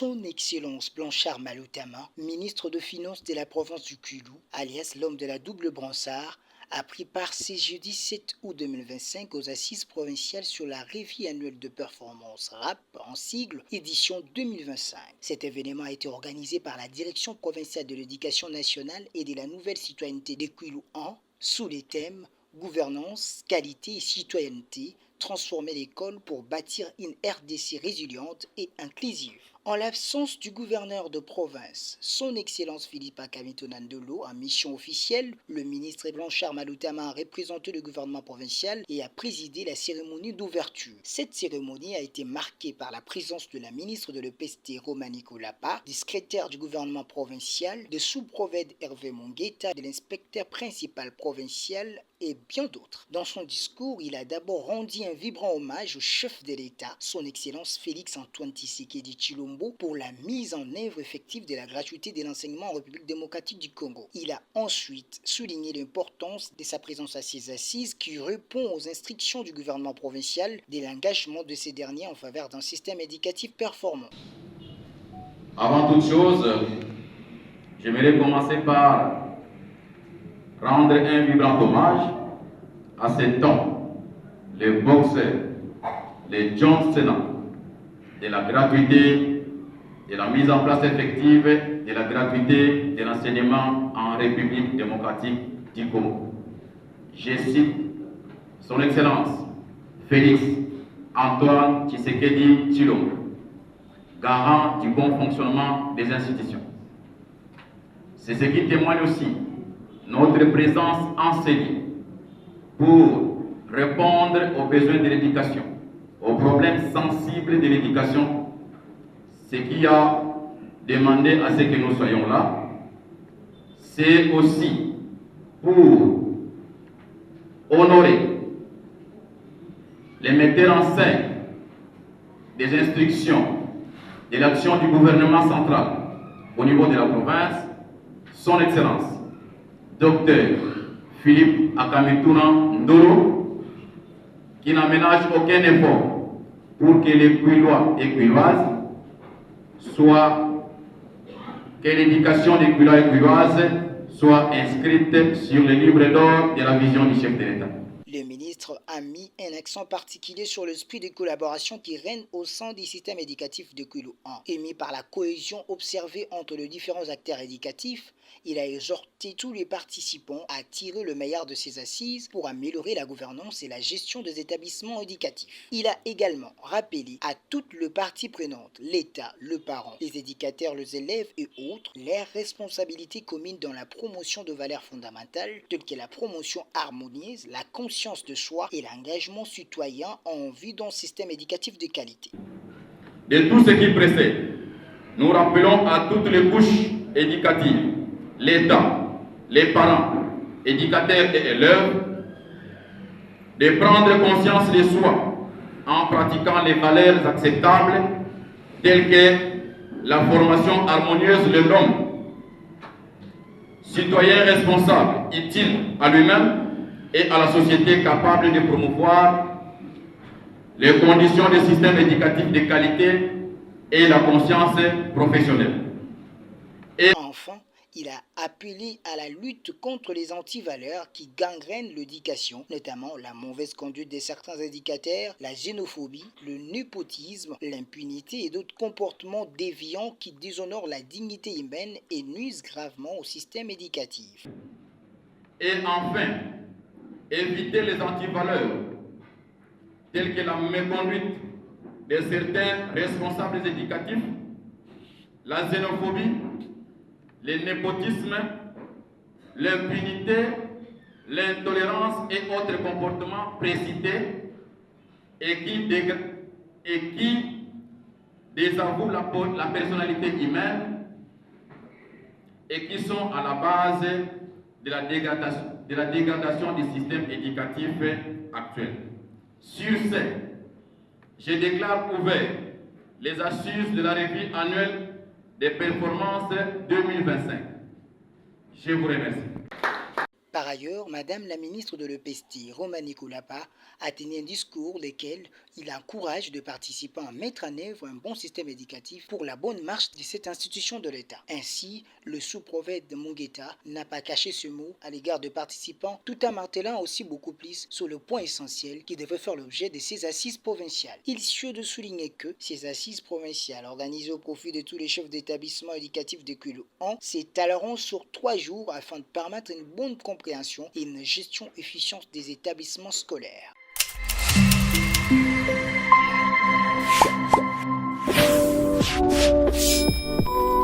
Son Excellence Blanchard Malotama, ministre de Finances de la province du Kulou, alias l'homme de la double bransard, a pris part ce jeudi 7 août 2025 aux assises provinciales sur la revue annuelle de performance RAP en sigle édition 2025. Cet événement a été organisé par la Direction provinciale de l'éducation nationale et de la nouvelle citoyenneté des Kulou sous les thèmes gouvernance, qualité et citoyenneté, transformer l'école pour bâtir une RDC résiliente et inclusive. En l'absence du gouverneur de province, son Excellence Philippe Akameto-Nandolo, en mission officielle, le ministre Blanchard Malotama a représenté le gouvernement provincial et a présidé la cérémonie d'ouverture. Cette cérémonie a été marquée par la présence de la ministre de l'EPST Romanico Lapa, du secrétaire du gouvernement provincial, de sous-prophète Hervé Mongueta, de l'inspecteur principal provincial et bien d'autres. Dans son discours, il a d'abord rendu un vibrant hommage au chef de l'État, son Excellence Félix Antoine Tshisekedi Tshilombo, pour la mise en œuvre effective de la gratuité de l'enseignement en République démocratique du Congo. Il a ensuite souligné l'importance de sa présence à ces assises qui répond aux instructions du gouvernement provincial de l'engagement de ces derniers en faveur d'un système éducatif performant. Avant toute chose, j'aimerais commencer par rendre un vibrant hommage à cet homme, le boxeur, le John Cena, de la gratuité, de la mise en place effective de la gratuité de l'enseignement en République démocratique du Congo. Je cite son Excellence Félix Antoine Tshisekedi Tshilombo, garant du bon fonctionnement des institutions. C'est ce qui témoigne aussi notre présence enseignée pour répondre aux besoins de l'éducation, aux problèmes sensibles de l'éducation, ce qui a demandé à ce que nous soyons là. C'est aussi pour honorer les metteurs en scène des instructions de l'action du gouvernement central au niveau de la province, son Excellence, Dr Philippe Akameto-Nandolo, qui n'aménage aucun effort pour que les Kwilois et Kwiloises que l'éducation des Kwilois et Kwiloises soit inscrite sur le livre d'or de la vision du chef de l'État. Le ministre a mis un accent particulier sur l'esprit de collaboration qui règne au sein du système éducatif de Kulou 1. Émis par la cohésion observée entre les différents acteurs éducatifs, il a exhorté tous les participants à tirer le meilleur de ces assises pour améliorer la gouvernance et la gestion des établissements éducatifs. Il a également rappelé à toutes les parties prenantes, l'État, le parent, les éducateurs, les élèves et autres, leurs responsabilités communes dans la promotion de valeurs fondamentales telles que la promotion harmonieuse, la conscience de soi et l'engagement citoyen en vue d'un système éducatif de qualité. De tout ce qui précède, nous rappelons à toutes les couches éducatives, l'État, les parents, éducateurs et élèves, de prendre conscience de soi en pratiquant les valeurs acceptables telles que la formation harmonieuse de l'homme, citoyen responsable, utile à lui-même et à la société, capable de promouvoir les conditions de système éducatif de qualité et la conscience professionnelle. Et enfin, il a appelé à la lutte contre les antivaleurs qui gangrènent l'éducation, notamment la mauvaise conduite de certains éducateurs, la xénophobie, le népotisme, l'impunité et d'autres comportements déviants qui déshonorent la dignité humaine et nuisent gravement au système éducatif. Et enfin, éviter les antivaleurs telles que la méconduite de certains responsables éducatifs, la xénophobie, le népotisme, l'impunité, l'intolérance et autres comportements précités et qui désavouent la personnalité humaine et qui sont à la base de la dégradation du système éducatif actuel. Sur ce, je déclare ouvert les assises de la revue annuelle des performances 2025. Je vous remercie. Par ailleurs, Madame la ministre de l'EPST, Romani Koulapa, a tenu un discours lequel il encourage les participants à mettre en œuvre un bon système éducatif pour la bonne marche de cette institution de l'État. Ainsi, le sous-prophète de Mungueta n'a pas caché ce mot à l'égard des participants, tout en martelant aussi beaucoup plus sur le point essentiel qui devait faire l'objet de ces assises provinciales. Il suffit de souligner que ces assises provinciales, organisées au profit de tous les chefs d'établissement éducatif de Kulu 1, s'étaleront sur 3 jours afin de permettre une bonne compréhension et une gestion efficiente des établissements scolaires.